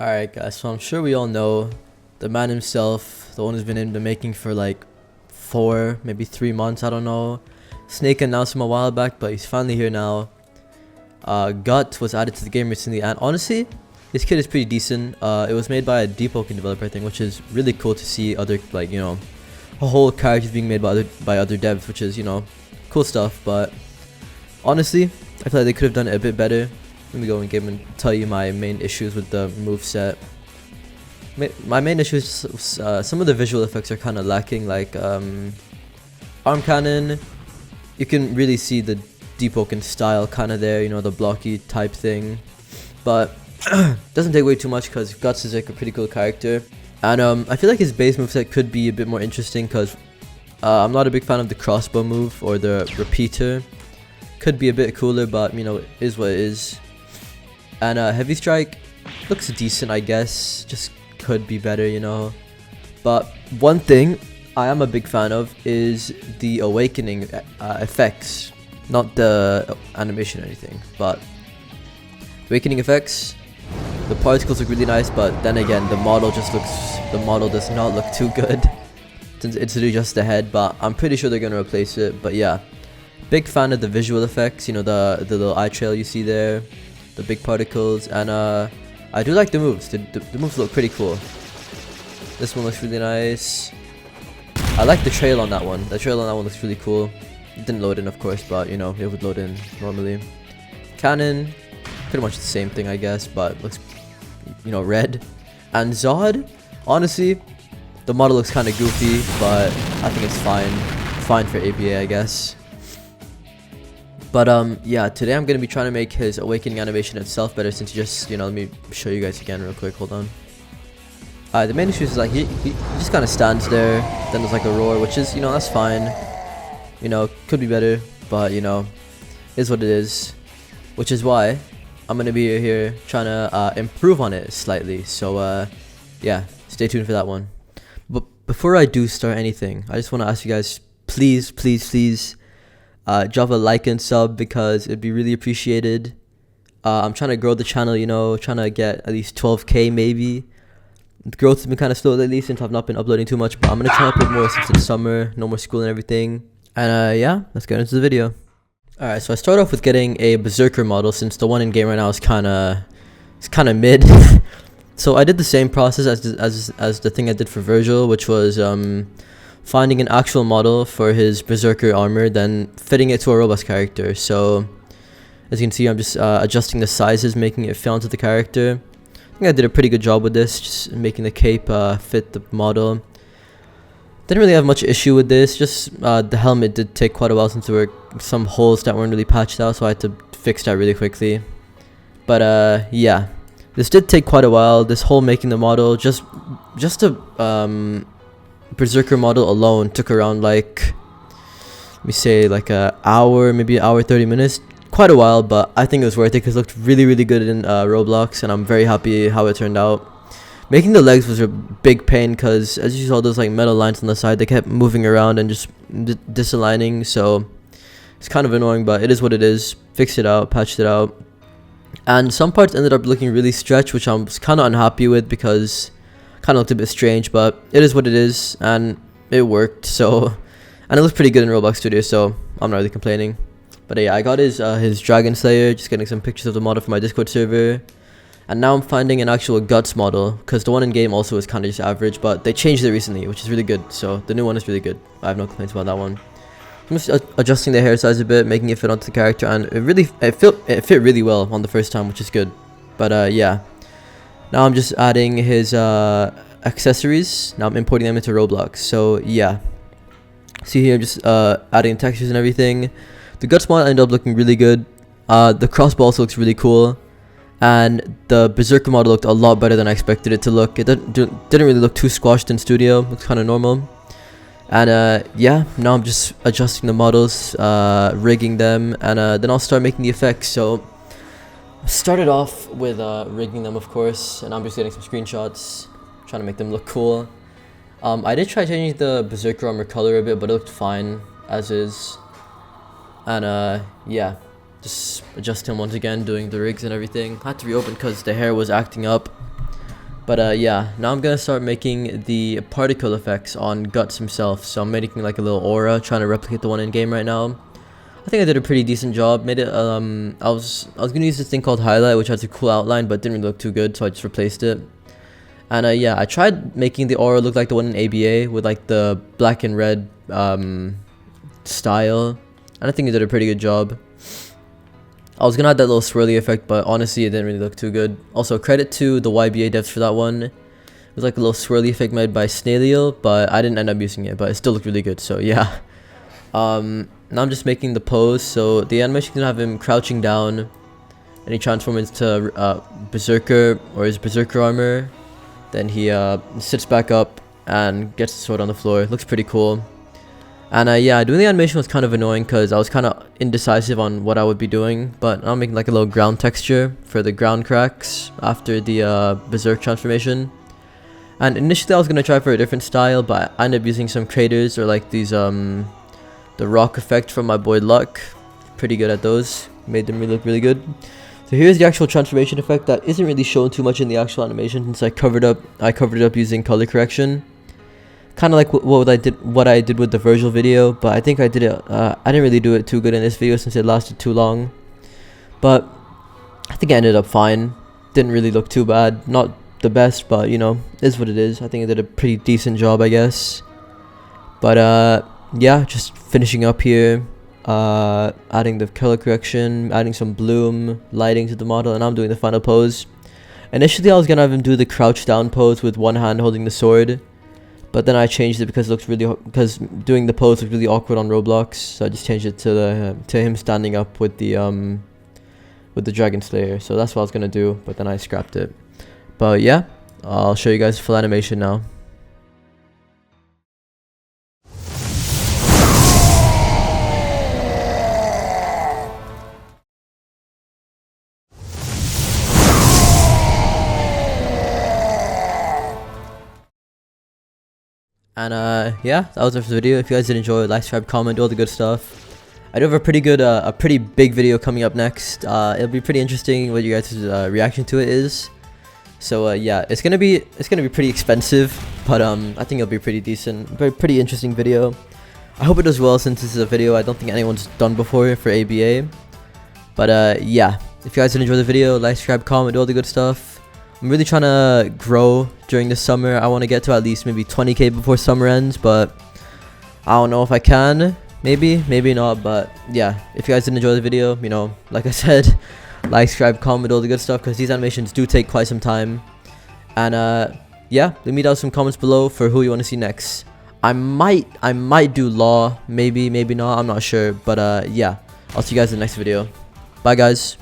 Alright guys, so I'm sure we all know the man himself, the one who's been in the making for like 4, maybe 3 months, I don't know. Snake announced him a while back, but he's finally here now. Gut was added to the game recently, and honestly, this kit is pretty decent. It was made by a depoking developer, I think, which is really cool to see other, like, you know, a whole character being made by other devs, which is, you know, cool stuff. But honestly, I feel like they could have done it a bit better. Let me go in game and tell you my main issues with the moveset. My main issue is some of the visual effects are kind of lacking, like arm cannon. You can really see the depoking style kind of there, you know, the blocky type thing. But doesn't take away too much because Guts is like a pretty cool character. And I feel like his base moveset could be a bit more interesting because I'm not a big fan of the crossbow move or the repeater. Could be a bit cooler, but you know, it is what it is. And heavy strike looks decent, I guess, just could be better, you know. But one thing I am a big fan of is the awakening effects, not the animation or anything, but awakening effects. The particles look really nice, but then again, the model does not look too good since it's really just the head. But I'm pretty sure they're gonna replace it. But yeah, big fan of the visual effects, you know, the little eye trail you see there, the big particles, and I do like the moves. The moves look pretty cool. This one looks really nice. I like the trail on that one. The trail on that one looks really cool. It didn't load in, of course, but you know, it would load in normally. Cannon, pretty much the same thing, I guess, but looks, you know, red. And Zod, honestly, the model looks kind of goofy, but I think it's fine for ABA, I guess. But yeah, today I'm gonna be trying to make his awakening animation itself better, since he just, you know, let me show you guys again real quick. Hold on. The main issue is like he just kind of stands there, then there's like a roar, which is, you know, that's fine. You know, could be better, but you know, is what it is. Which is why I'm gonna be here trying to improve on it slightly. So yeah, stay tuned for that one. But before I do start anything, I just want to ask you guys, please drop a like and sub, because it'd be really appreciated. I'm trying to grow the channel, you know, trying to get at least 12k maybe. The growth has been kind of slow lately since I've not been uploading too much, but I'm gonna try to upload more since it's summer, no more school and everything. And yeah, let's get into the video. Alright, so I start off with getting a berserker model, since the one in game right now is kind of mid. So I did the same process as the thing I did for Virgil, which was finding an actual model for his berserker armor, then fitting it to a ROBUX character. So as you can see, I'm just adjusting the sizes, making it fit onto the character. I think I did a pretty good job with this, just making the cape fit the model. Didn't really have much issue with this, just the helmet did take quite a while since there were some holes that weren't really patched out, so I had to fix that really quickly. But yeah, this did take quite a while. This whole making the model, just a berserker model alone took around, like, let me say, like a hour, maybe an hour 30 minutes. Quite a while, but I think it was worth it because it looked really good in ROBLOX, and I'm very happy how it turned out. Making the legs was a big pain because, as you saw, those like metal lines on the side, they kept moving around and just disaligning, so it's kind of annoying, but it is what it is. Fixed it out, patched it out, and some parts ended up looking really stretched, which I was kind of unhappy with because kind of looked a bit strange, but it is what it is, and it worked. So, and it looked pretty good in Roblox Studio, so I'm not really complaining. But yeah, I got his Dragon Slayer, just getting some pictures of the model for my Discord server. And now I'm finding an actual Guts model, because the one in game also is kind of just average, but they changed it recently, which is really good. So the new one is really good. I have no complaints about that one. I'm just adjusting the hair size a bit, making it fit onto the character, and it fit really well on the first time, which is good. But yeah, now I'm just adding his accessories. Now I'm importing them into ROBLOX. So yeah, see here, I'm just adding textures and everything. The Guts model ended up looking really good. The crossbow also looks really cool. And the berserker model looked a lot better than I expected it to look. It didn't really look too squashed in studio. Looks kind of normal. And yeah, now I'm just adjusting the models, rigging them, and then I'll start making the effects. So I started off with rigging them, of course, and I'm just getting some screenshots, trying to make them look cool. I did try changing the berserker armor color a bit, but it looked fine as is. And yeah, just adjust him once again, doing the rigs and everything. I had to reopen because the hair was acting up. But yeah, now I'm gonna start making the particle effects on Guts himself. So I'm making like a little aura, trying to replicate the one in game right now. I think I did a pretty decent job. Made it. I was gonna use this thing called highlight, which has a cool outline, but didn't really look too good, so I just replaced it. And yeah, I tried making the aura look like the one in ABA with like the black and red style, and I think I did a pretty good job. I was gonna add that little swirly effect, but honestly it didn't really look too good. Also, credit to the YBA devs for that one. It was like a little swirly effect made by Snailio, but I didn't end up using it, but it still looked really good, so yeah. Now I'm just making the pose, so the animation can have him crouching down, and he transforms into Berserker, or his Berserker armor. Then he sits back up and gets the sword on the floor. It looks pretty cool. And yeah, doing the animation was kind of annoying because I was kind of indecisive on what I would be doing. But I'm making like a little ground texture for the ground cracks after the Berserk transformation. And initially I was going to try for a different style, but I ended up using some craters or like these, the rock effect from my boy Luck. Pretty good at those. Made them really look really good. So here's the actual transformation effect that isn't really shown too much in the actual animation since I covered it up using color correction. Kind of like what I did with the Virgil video, but I think I did it. I didn't really do it too good in this video since it lasted too long. But I think I ended up fine. Didn't really look too bad. Not the best, but you know, is what it is. I think I did a pretty decent job, I guess. But yeah, just finishing up here. Adding the color correction, adding some bloom, lighting to the model, and I'm doing the final pose. Initially I was gonna have him do the crouch down pose with one hand holding the sword, but then I changed it because it looked because doing the pose looked really awkward on Roblox, so I just changed it to him standing up with the Dragon Slayer. So that's what I was gonna do, but then I scrapped it. But yeah, I'll show you guys full animation now. And yeah, that was it for the video. If you guys did enjoy, like, subscribe, comment, all the good stuff. I do have a pretty big video coming up next. It'll be pretty interesting what you guys' reaction to it is. So yeah, it's gonna be pretty expensive, but I think it'll be pretty decent, pretty interesting video. I hope it does well since this is a video I don't think anyone's done before for ABA. But yeah, if you guys did enjoy the video, like, subscribe, comment, all the good stuff. I'm really trying to grow during the summer. I want to get to at least maybe 20k before summer ends, but I don't know if I can. Maybe not. But yeah, if you guys did enjoy the video, you know, like I said, like, subscribe, comment, all the good stuff, because these animations do take quite some time. And yeah, leave me down some comments below for who you want to see next. I might do Law, maybe not, I'm not sure. But yeah, I'll see you guys in the next video. Bye guys.